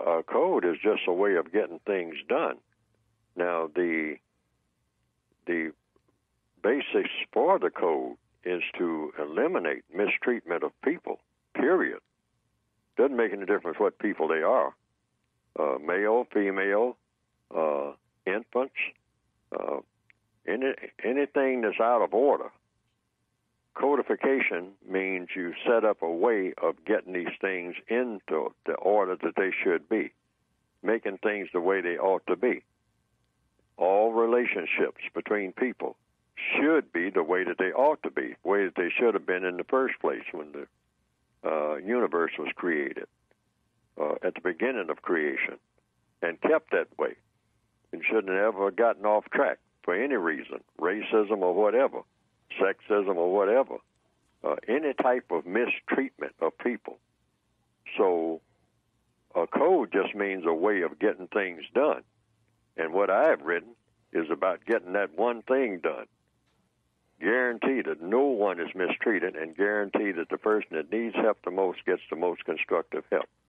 a code is just a way of getting things done. Now, the basis for the code is to eliminate mistreatment of people, period. Doesn't make any difference what people they are, male, female, infants, anything that's out of order. Codification means you set up a way of getting these things into the order that they should be, making things the way they ought to be. All relationships between people should be the way that they ought to be, the way that they should have been in the first place when the universe was created, at the beginning of creation, and kept that way. And shouldn't have ever gotten off track for any reason, racism or whatever, sexism or whatever, any type of mistreatment of people. So a code just means a way of getting things done. And what I have written is about getting that one thing done. Guarantee that no one is mistreated, and guarantee that the person that needs help the most gets the most constructive help.